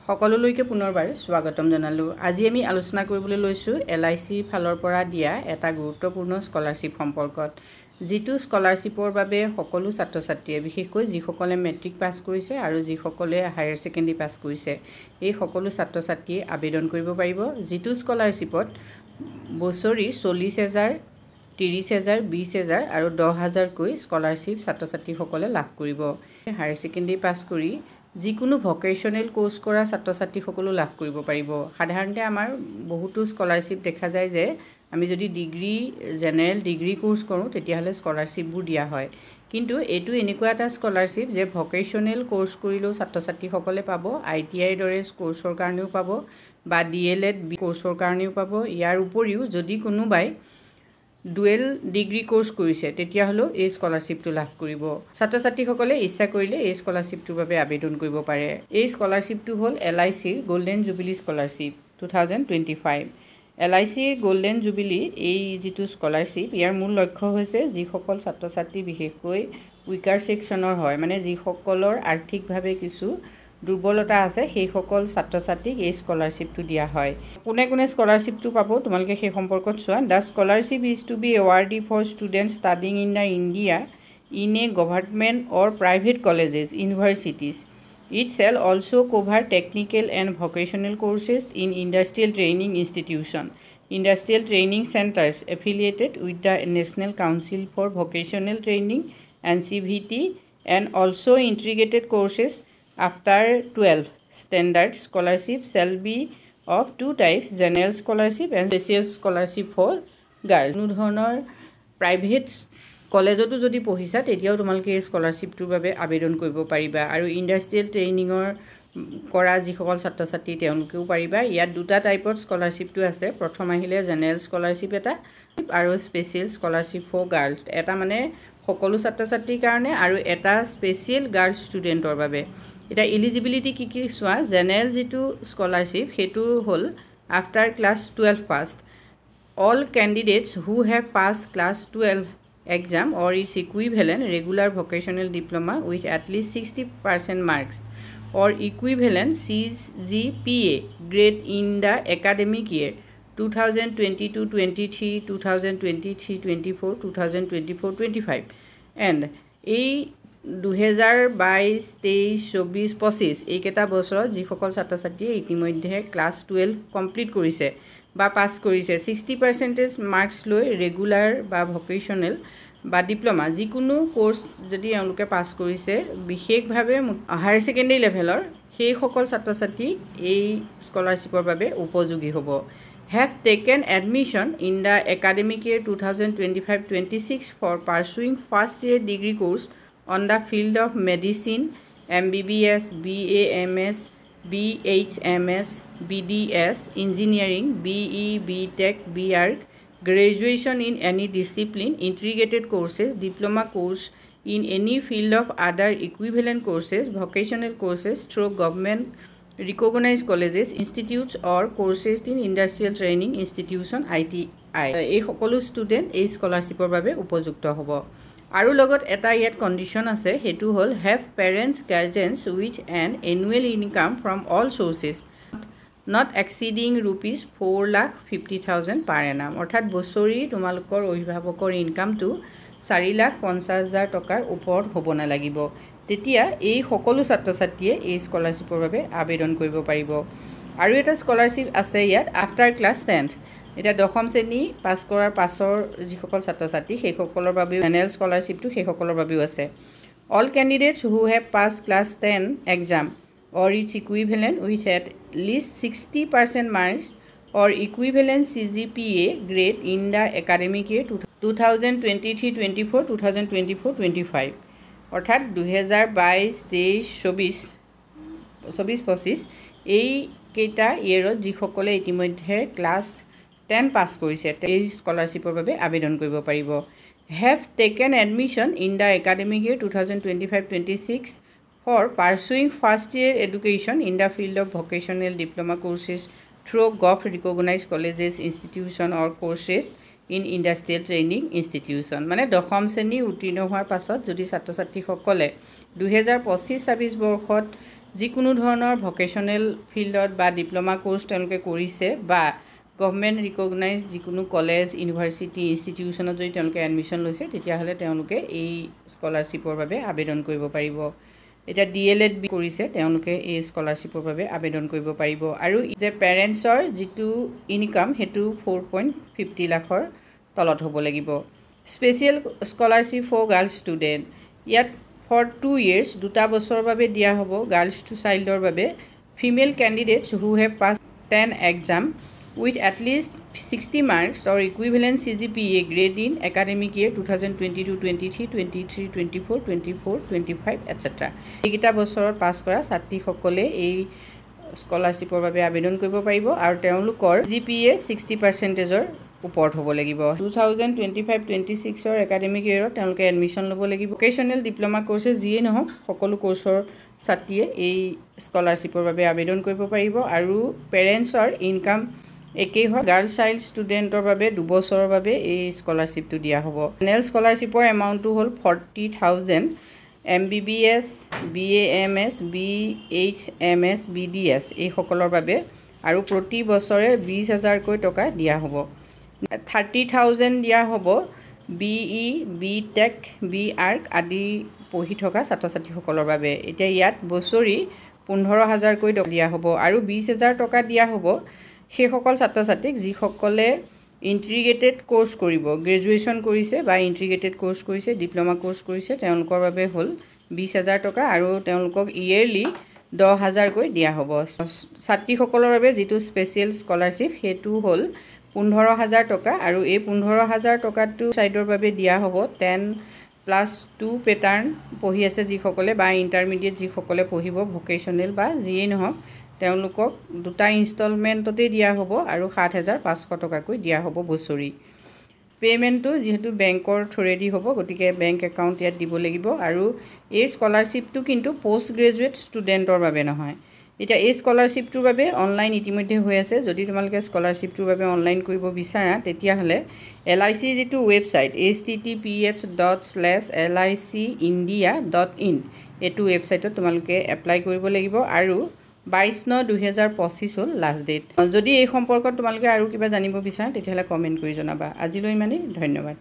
সকলোলৈকে পুনৰবাৰ স্বাগতম জনালো। আজি আমি আলোচনা কৰিবলৈ লৈছোঁ LIC ফালৰ পৰা দিয়া এটা গুৰুত্বপূৰ্ণ স্কলাৰশ্বিপ সম্পৰ্কত, যিটো স্কলাৰশ্বিপৰ বাবে সকলো ছাত্ৰ-ছাত্ৰীয়ে, বিশেষকৈ যিসকলে মেট্ৰিক পাছ কৰিছে আৰু যিসকলে হায়াৰ ছেকেণ্ডেৰী পাছ কৰিছে, এই সকলো ছাত্ৰ-ছাত্ৰীয়ে আবেদন কৰিব পাৰিব। যিটো স্কলাৰশ্বিপত বছৰি 40,000, 30,000, 20,000 আৰু 10,000কৈ স্কলাৰশ্বিপ ছাত্ৰ-ছাত্ৰীসকলে লাভ কৰিব। হায়াৰ ছেকেণ্ডেৰী পাছ কৰি যিকোনো ভকেশ্যনেল কোৰ্চ কৰা ছাত্ৰ-ছাত্ৰীসকলো লাভ কৰিব পাৰিব। সাধাৰণতে আমাৰ বহুতো স্কলাৰশ্বিপ দেখা যায় যে আমি যদি জেনেৰেল ডিগ্ৰী কোৰ্চ কৰোঁ তেতিয়াহ'লে স্কলাৰশ্বিপবোৰ দিয়া হয়, কিন্তু এইটো এনেকুৱা এটা স্কলাৰশ্বিপ যে ভকেশ্যনেল কোৰ্চ কৰিলেও ছাত্ৰ-ছাত্ৰীসকলে পাব, ITI দৰে কোৰ্চৰ কাৰণেও পাব বা DLED কোৰ্চৰ কাৰণেও পাব। ইয়াৰ উপৰিও যদি কোনোবাই ডুৱেল ডিগ্ৰী কোৰ্চ কৰিছে তেতিয়াহ'লেও এই স্কলাৰশ্বিপটো লাভ কৰিব। ছাত্ৰ-ছাত্ৰীসকলে ইচ্ছা কৰিলে এই স্কলাৰশ্বিপটোৰ বাবে আবেদন কৰিব পাৰে। এই স্কলাৰশ্বিপটো হ'ল LICৰ গোল্ডেন জুবিলি স্কলাৰশ্বিপ 2025। LICৰ গোল্ডেন জুবিলি এই যিটো স্কলাৰশ্বিপ, ইয়াৰ মূল লক্ষ্য হৈছে যিসকল ছাত্ৰ-ছাত্ৰী বিশেষকৈ উইকাৰ ছেকশ্যনৰ হয়, মানে যিসকলৰ আৰ্থিকভাৱে কিছু দুৰ্বলতা আছে, সেইসকল ছাত্ৰ-ছাত্ৰীক এই স্কলাৰশ্বিপটো দিয়া হয়। কোনে কোনে স্কলাৰশ্বিপটো পাব তোমালোকে সেই সম্পৰ্কত চোৱা। The scholarship is to be awarded for students studying in the India in a government or private colleges universities. It shall also cover technical and vocational courses in industrial training institutions, industrial training centers affiliated with the National Council for Vocational Training (NCVT), and also integrated courses after 12. Standard scholarship shall be of two types: general scholarship and special scholarship for girls. কোনো ধৰণৰ private কলেজতো যদি পঢ়িছা তেতিয়াও তোমালোকে এই স্কলাৰশ্বিপটোৰ বাবে আবেদন কৰিব পাৰিবা, আৰু ইণ্ডাষ্ট্ৰিয়েল ট্ৰেইনিঙৰ কৰা যিসকল ছাত্ৰ-ছাত্ৰী তেওঁলোকেও পাৰিবা। ইয়াত দুটা টাইপত স্কলাৰশ্বিপটো আছে। প্ৰথম আহিলে জেনেৰেল স্কলাৰশ্বিপ এটা আৰু স্পেচিয়েল স্কলাৰশ্বিপ ফৰ গাৰ্লছ এটা, মানে সকলো ছাত্ৰ-ছাত্ৰীৰ কাৰণে, আৰু এটা স্পেচিয়েল গাৰ্লছ ষ্টুডেণ্টৰ বাবে। এতিয়া এলিজিবিলিটি কি কি চোৱা। জেনেৰেল যিটো স্কলাৰশ্বিপ সেইটো হ'ল after class 12 passed, all candidates who have pass class 12 exam or its equivalent regular vocational diploma with at least 60% marks or equivalent CGPA grade in the academic year 2022-23, 2023-24, 2024-25 and এই 2022, 23, 24, 25 এইকেইটা বছৰত যিসকল ছাত্ৰ-ছাত্ৰীয়ে ইতিমধ্যে class 12 complete কৰিছে বা পাছ কৰিছে, 60% marks লৈ ৰেগুলাৰ বা ভকেশ্যনেল বা ডিপ্ল'মা যিকোনো কোৰ্চ যদি এওঁলোকে পাছ কৰিছে, বিশেষভাৱে হায়াৰ ছেকেণ্ডেৰী লেভেলৰ, সেইসকল ছাত্ৰ-ছাত্ৰী এই স্কলাৰশ্বিপৰ বাবে উপযোগী হ'ব। Have taken admission in the academic year 2025-26 for pursuing first year degree course on the field of medicine, MBBS, BAMS, BHMS, BDS, Engineering, BE, BTech, BArch, graduation in any discipline, integrated courses, diploma course in any field of other equivalent courses, vocational courses through government recognized colleges, institutes or courses in industrial training institution ITI. এই সকলো student এই স্কলাৰশ্বিপৰ বাবে উপযুক্ত হ'ব। আৰু লগত এটা ইয়াত কণ্ডিশ্যন আছে, সেইটো হ'ল have parents guardians with an annual income from all sources not exceeding ₹4,50,000 per annum. অৰ্থাৎ বছৰি তোমালোকৰ অভিভাৱকৰ ইনকামটো 4,50,000 টকাৰ ওপৰত হ'ব নালাগিব। তেতিয়া এই সকলো ছাত্ৰ-ছাত্ৰীয়ে এই স্কলাৰশ্বিপৰ বাবে আবেদন কৰিব পাৰিব। আৰু এটা স্কলাৰশ্বিপ আছে ইয়াত আফটাৰ ক্লাছ 10। এতিয়া 10ম শ্ৰেণী পাছ কৰাৰ পাছৰ যিসকল ছাত্ৰ-ছাত্ৰী সেইসকলৰ বাবেও জেনেৰেল স্কলাৰশ্বিপটো সেইসকলৰ বাবেও আছে। All candidates who have pass class 10 exam or its equivalent with at least 60% marks or equivalent CGPA grade in the academic year 2023-24, 2024-25 অৰ্থাৎ 2022, 23, 24, 25 এই কেইটা ইয়েৰত যিসকলে ইতিমধ্যে ক্লাছ 10 পাছ কৰিছে এই স্কলাৰশ্বিপৰ বাবে আবেদন কৰিব পাৰিব। Have taken admission in the academic year 2025-26 for pursuing first year education in the field of vocational diploma courses through GOV recognized colleges, institution or courses in industrial training institution. মানে 10ম শ্ৰেণী উত্তীৰ্ণ হোৱাৰ পাছত যদি ছাত্ৰ-ছাত্ৰীসকলে 2025-26 বৰ্ষত যিকোনো ধৰণৰ ভকেশ্যনেল ফিল্ডত বা ডিপ্ল'মা কোৰ্চ তেওঁলোকে কৰিছে বা গভৰ্ণমেণ্ট ৰিকগনাইজ যিকোনো কলেজ ইউনিভাৰ্চিটি ইনষ্টিটিউশ্যনত যদি তেওঁলোকে এডমিশ্যন লৈছে তেতিয়াহ'লে তেওঁলোকে এই স্কলাৰশ্বিপৰ বাবে আবেদন কৰিব পাৰিব। এতিয়া DLED কৰিছে তেওঁলোকে এই স্কলাৰশ্বিপৰ বাবে আবেদন কৰিব পাৰিব। আৰু যে পেৰেণ্টছৰ যিটো ইনকাম সেইটো 4.50 লাখৰ তলত হ'ব লাগিব। Special scholarship for girls student, ইয়াত ফৰ 2 years 2 বছৰৰ বাবে দিয়া হ'ব গাৰ্লছ চাইল্ডৰ বাবে। Female candidates who have pass 10 exam with at least 60 marks or equivalent CGPA grade in academic year 2022-23, 23-24, 24-25, etc. এইকেইটা বছৰত পাছ কৰা ছাত্ৰীসকলে এই স্কলাৰশ্বিপৰ বাবে আবেদন কৰিব পাৰিব আৰু তেওঁলোকৰ GPA 60%ৰ ওপৰত হ'ব লাগিব। 2025-26ৰ একাডেমিক ইয়েৰত তেওঁলোকে এডমিশ্যন ল'ব লাগিব। ভকেশ্যনেল ডিপ্ল'মা কোৰ্চেছ যিয়ে নহওক সকলো কোৰ্চৰ ছাত্ৰীয়ে এই স্কলাৰশ্বিপৰ বাবে আবেদন কৰিব পাৰিব আৰু পেৰেণ্টছৰ ইনকাম একেই হয়। গাৰ্ল চাইল্ড ষ্টুডেণ্টৰ বাবে 2 বছৰৰ বাবে এই স্কলাৰশ্বিপটো দিয়া হ'ব। এনুৱেল স্কলাৰশ্বিপৰ এমাউণ্টটো হ'ল 40,000 MBBS, BAMS, BHMS, BDS এইসকলৰ বাবে আৰু প্ৰতি বছৰে 20,000কৈ টকা দিয়া হ'ব। 30,000 দিয়া হ'ব BE, BTech, BArc আদি পঢ়ি থকা ছাত্ৰ ছাত্ৰীসকলৰ বাবে। এতিয়া ইয়াত বছৰি 15,000কৈ দিয়া হ'ব আৰু 20,000 টকা দিয়া হ'ব সেইসকল ছাত্ৰ ছাত্ৰীক যিসকলে ইণ্টিগ্ৰেটেড কোৰ্চ কৰিব, গ্ৰেজুৱেশ্যন কৰিছে বা ইণ্টিগ্ৰেটেড কোৰ্চ কৰিছে, ডিপ্ল'মা কোৰ্চ কৰিছে, তেওঁলোকৰ বাবে হ'ল 20,000 টকা আৰু তেওঁলোকক ইয়েৰলি 10,000কৈ দিয়া হ'ব। ছাত্ৰীসকলৰ বাবে যিটো স্পেচিয়েল স্কলাৰশ্বিপ সেইটো হ'ল 15,000 টকা আৰু এই 15,000 টকাটো ছাইডৰ বাবে দিয়া হ'ব 10+2 পেটাৰ্ণ পঢ়ি আছে যিসকলে বা ইণ্টাৰমিডিয়েট যিসকলে পঢ়িব ভকেশ্যনেল বা যিয়েই নহওক তেওঁলোকক 2টা ইনষ্টলমেণ্টতে দিয়া হ'ব আৰু 7,500 টকাকৈ দিয়া হ'ব বছৰি। পে'মেণ্টটো যিহেতু বেংকৰ থ্ৰুৰেদি হ'ব গতিকে বেংক একাউণ্ট ইয়াত দিব লাগিব আৰু এই স্কলাৰশ্বিপটো কিন্তু পষ্ট গ্ৰেজুৱেট ষ্টুডেণ্টৰ বাবে নহয়। এতিয়া এই স্কলাৰশ্বিপটোৰ বাবে অনলাইন ইতিমধ্যে হৈ আছে। যদি তোমালোকে স্কলাৰশ্বিপটোৰ বাবে অনলাইন কৰিব বিচাৰা তেতিয়াহ'লে LIC যিটো ৱেবছাইট https://licindia.in এইটো ৱেবছাইটত তোমালোকে এপ্লাই কৰিব লাগিব আৰু 22/9/2025 হ'ল লাষ্ট ডেট। যদি এই সম্পৰ্কত তোমালোকে আৰু কিবা জানিব বিচাৰা তেতিয়াহ'লে কমেণ্ট কৰি জনাবা। আজিলৈ ইমানেই, ধন্যবাদ।